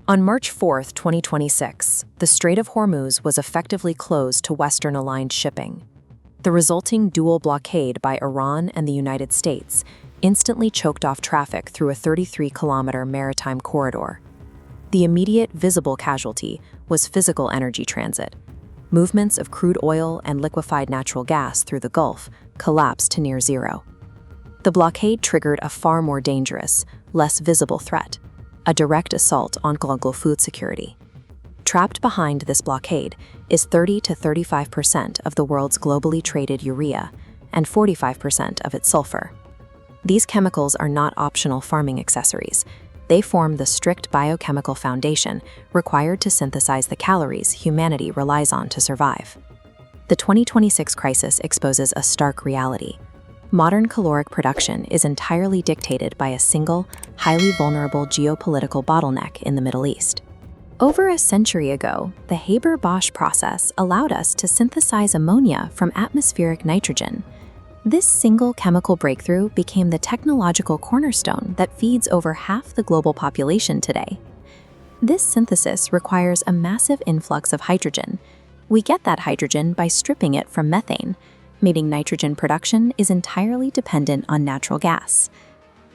On March 4, 2026, the Strait of Hormuz was effectively closed to Western-aligned shipping. The resulting dual blockade by Iran and the United States instantly choked off traffic through a 33-kilometer maritime corridor. The immediate visible casualty was physical energy transit. Movements of crude oil and liquefied natural gas through the Gulf collapsed to near zero. The blockade triggered a far more dangerous, less visible threat: a direct assault on global food security. Trapped behind this blockade is 30 to 35% of the world's globally traded urea and 45% of its sulfur. These chemicals are not optional farming accessories. They form the strict biochemical foundation required to synthesize the calories humanity relies on to survive. The 2026 crisis exposes a stark reality. Modern caloric production is entirely dictated by a single, highly vulnerable geopolitical bottleneck in the Middle East. Over a century ago, the Haber-Bosch process allowed us to synthesize ammonia from atmospheric nitrogen. This single chemical breakthrough became the technological cornerstone that feeds over half the global population today. This synthesis requires a massive influx of hydrogen. We get that hydrogen by stripping it from methane, meaning nitrogen production is entirely dependent on natural gas.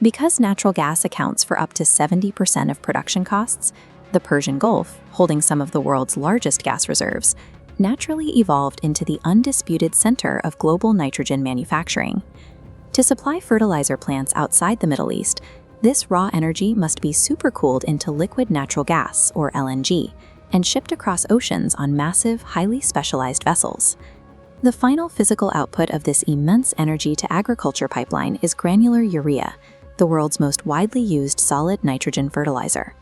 Because natural gas accounts for up to 70% of production costs, the Persian Gulf, holding some of the world's largest gas reserves, naturally evolved into the undisputed center of global nitrogen manufacturing. To supply fertilizer plants outside the Middle East, this raw energy must be supercooled into liquid natural gas, or LNG, and shipped across oceans on massive, highly specialized vessels. The final physical output of this immense energy-to-agriculture pipeline is granular urea, the world's most widely used solid nitrogen fertilizer.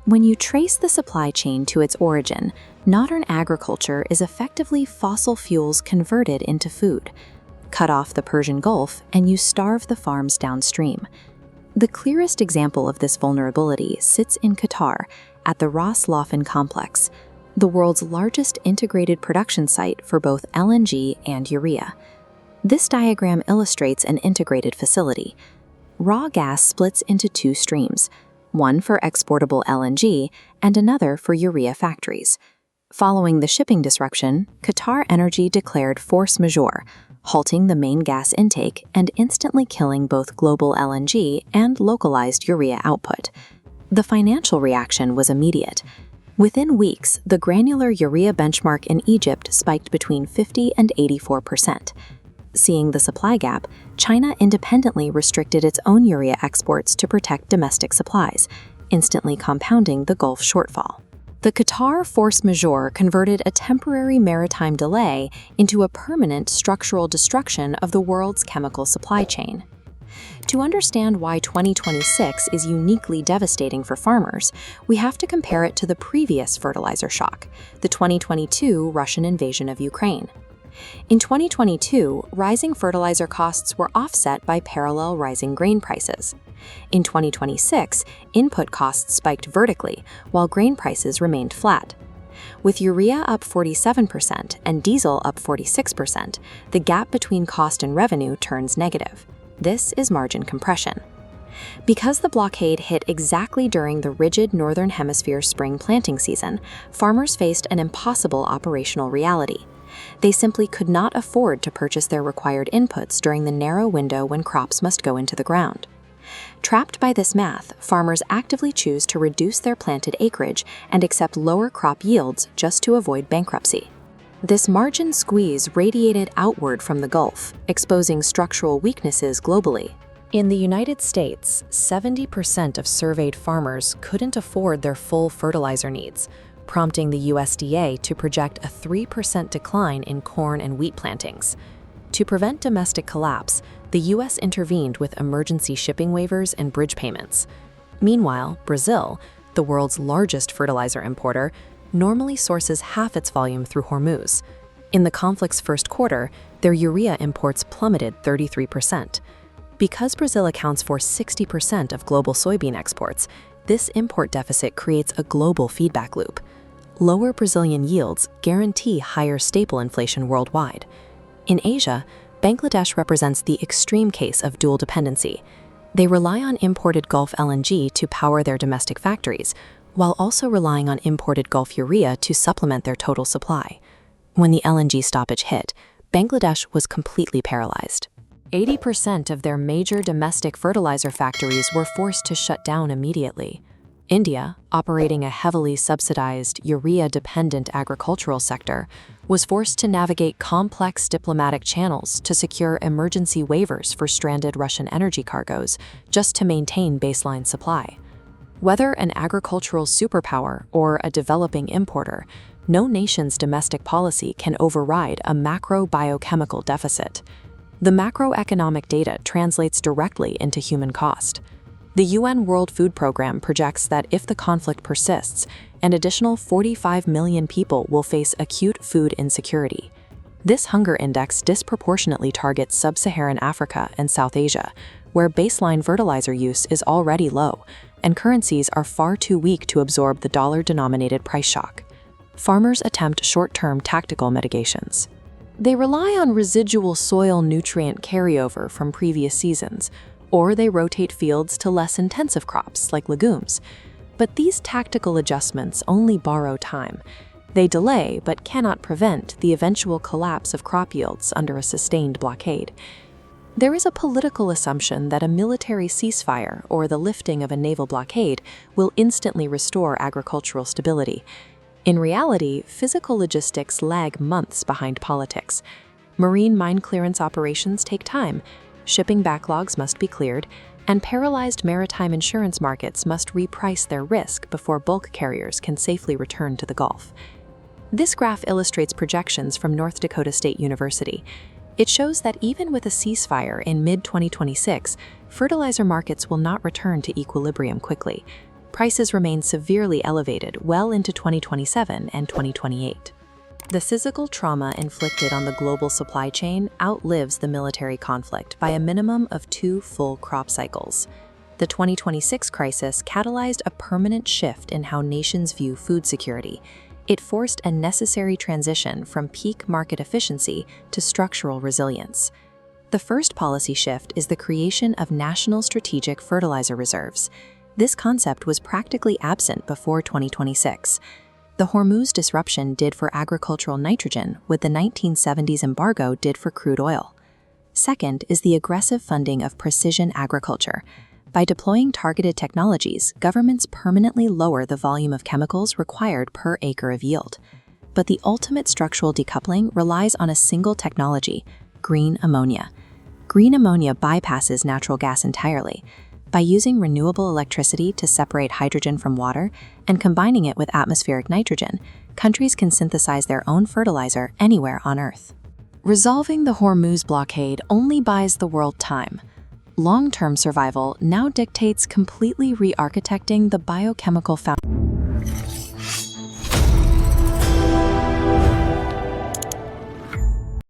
When you trace the supply chain to its origin, modern agriculture is effectively fossil fuels converted into food. Cut off the Persian Gulf, and you starve the farms downstream. The clearest example of this vulnerability sits in Qatar, at the Ras Laffan complex, the world's largest integrated production site for both LNG and urea. This diagram illustrates an integrated facility. Raw gas splits into two streams, one for exportable LNG and another for urea factories. Following the shipping disruption, Qatar Energy declared force majeure, halting the main gas intake and instantly killing both global LNG and localized urea output. The financial reaction was immediate. Within weeks, the granular urea benchmark in Egypt spiked between 50 and 84%. Seeing the supply gap, China independently restricted its own urea exports to protect domestic supplies, instantly compounding the Gulf shortfall. The Qatar force majeure converted a temporary maritime delay into a permanent structural destruction of the world's chemical supply chain. To understand why 2026 is uniquely devastating for farmers, we have to compare it to the previous fertilizer shock, the 2022 Russian invasion of Ukraine. In 2022, rising fertilizer costs were offset by parallel rising grain prices. In 2026, input costs spiked vertically, while grain prices remained flat. With urea up 47% and diesel up 46%, the gap between cost and revenue turns negative. This is margin compression. Because the blockade hit exactly during the rigid Northern Hemisphere spring planting season, farmers faced an impossible operational reality. They simply could not afford to purchase their required inputs during the narrow window when crops must go into the ground. Trapped by this math, farmers actively choose to reduce their planted acreage and accept lower crop yields just to avoid bankruptcy. This margin squeeze radiated outward from the Gulf, exposing structural weaknesses globally. In the United States, 70% of surveyed farmers couldn't afford their full fertilizer needs, prompting the USDA to project a 3% decline in corn and wheat plantings. To prevent domestic collapse, the U.S. intervened with emergency shipping waivers and bridge payments. Meanwhile, Brazil, the world's largest fertilizer importer, normally sources half its volume through Hormuz. In the conflict's first quarter, their urea imports plummeted 33%. Because Brazil accounts for 60% of global soybean exports, this import deficit creates a global feedback loop. Lower Brazilian yields guarantee higher staple inflation worldwide. In Asia, Bangladesh represents the extreme case of dual dependency. They rely on imported Gulf LNG to power their domestic factories, while also relying on imported Gulf urea to supplement their total supply. When the LNG stoppage hit, Bangladesh was completely paralyzed. 80% of their major domestic fertilizer factories were forced to shut down immediately. India, operating a heavily subsidized, urea-dependent agricultural sector, was forced to navigate complex diplomatic channels to secure emergency waivers for stranded Russian energy cargoes just to maintain baseline supply. Whether an agricultural superpower or a developing importer, no nation's domestic policy can override a macro-biochemical deficit. The macroeconomic data translates directly into human cost. The UN World Food Programme projects that if the conflict persists, an additional 45 million people will face acute food insecurity. This hunger index disproportionately targets sub-Saharan Africa and South Asia, where baseline fertilizer use is already low, and currencies are far too weak to absorb the dollar-denominated price shock. Farmers attempt short-term tactical mitigations. They rely on residual soil nutrient carryover from previous seasons, or they rotate fields to less intensive crops like legumes. But these tactical adjustments only borrow time. They delay but cannot prevent the eventual collapse of crop yields under a sustained blockade. There is a political assumption that a military ceasefire or the lifting of a naval blockade will instantly restore agricultural stability. In reality, physical logistics lag months behind politics. Marine mine clearance operations take time, shipping backlogs must be cleared, and paralyzed maritime insurance markets must reprice their risk before bulk carriers can safely return to the Gulf. This graph illustrates projections from North Dakota State University. It shows that even with a ceasefire in mid-2026, fertilizer markets will not return to equilibrium quickly. Prices remain severely elevated well into 2027 and 2028. The physical trauma inflicted on the global supply chain outlives the military conflict by a minimum of 2 full crop cycles. The 2026 crisis catalyzed a permanent shift in how nations view food security. It forced a necessary transition from peak market efficiency to structural resilience. The first policy shift is the creation of national strategic fertilizer reserves. This concept was practically absent before 2026. The Hormuz disruption did for agricultural nitrogen what the 1970s embargo did for crude oil. Second is the aggressive funding of precision agriculture. By deploying targeted technologies, governments permanently lower the volume of chemicals required per acre of yield. But the ultimate structural decoupling relies on a single technology: green ammonia. Green ammonia bypasses natural gas entirely. By using renewable electricity to separate hydrogen from water and combining it with atmospheric nitrogen, countries can synthesize their own fertilizer anywhere on Earth. Resolving the Hormuz blockade only buys the world time. Long-term survival now dictates completely re-architecting the biochemical foundation.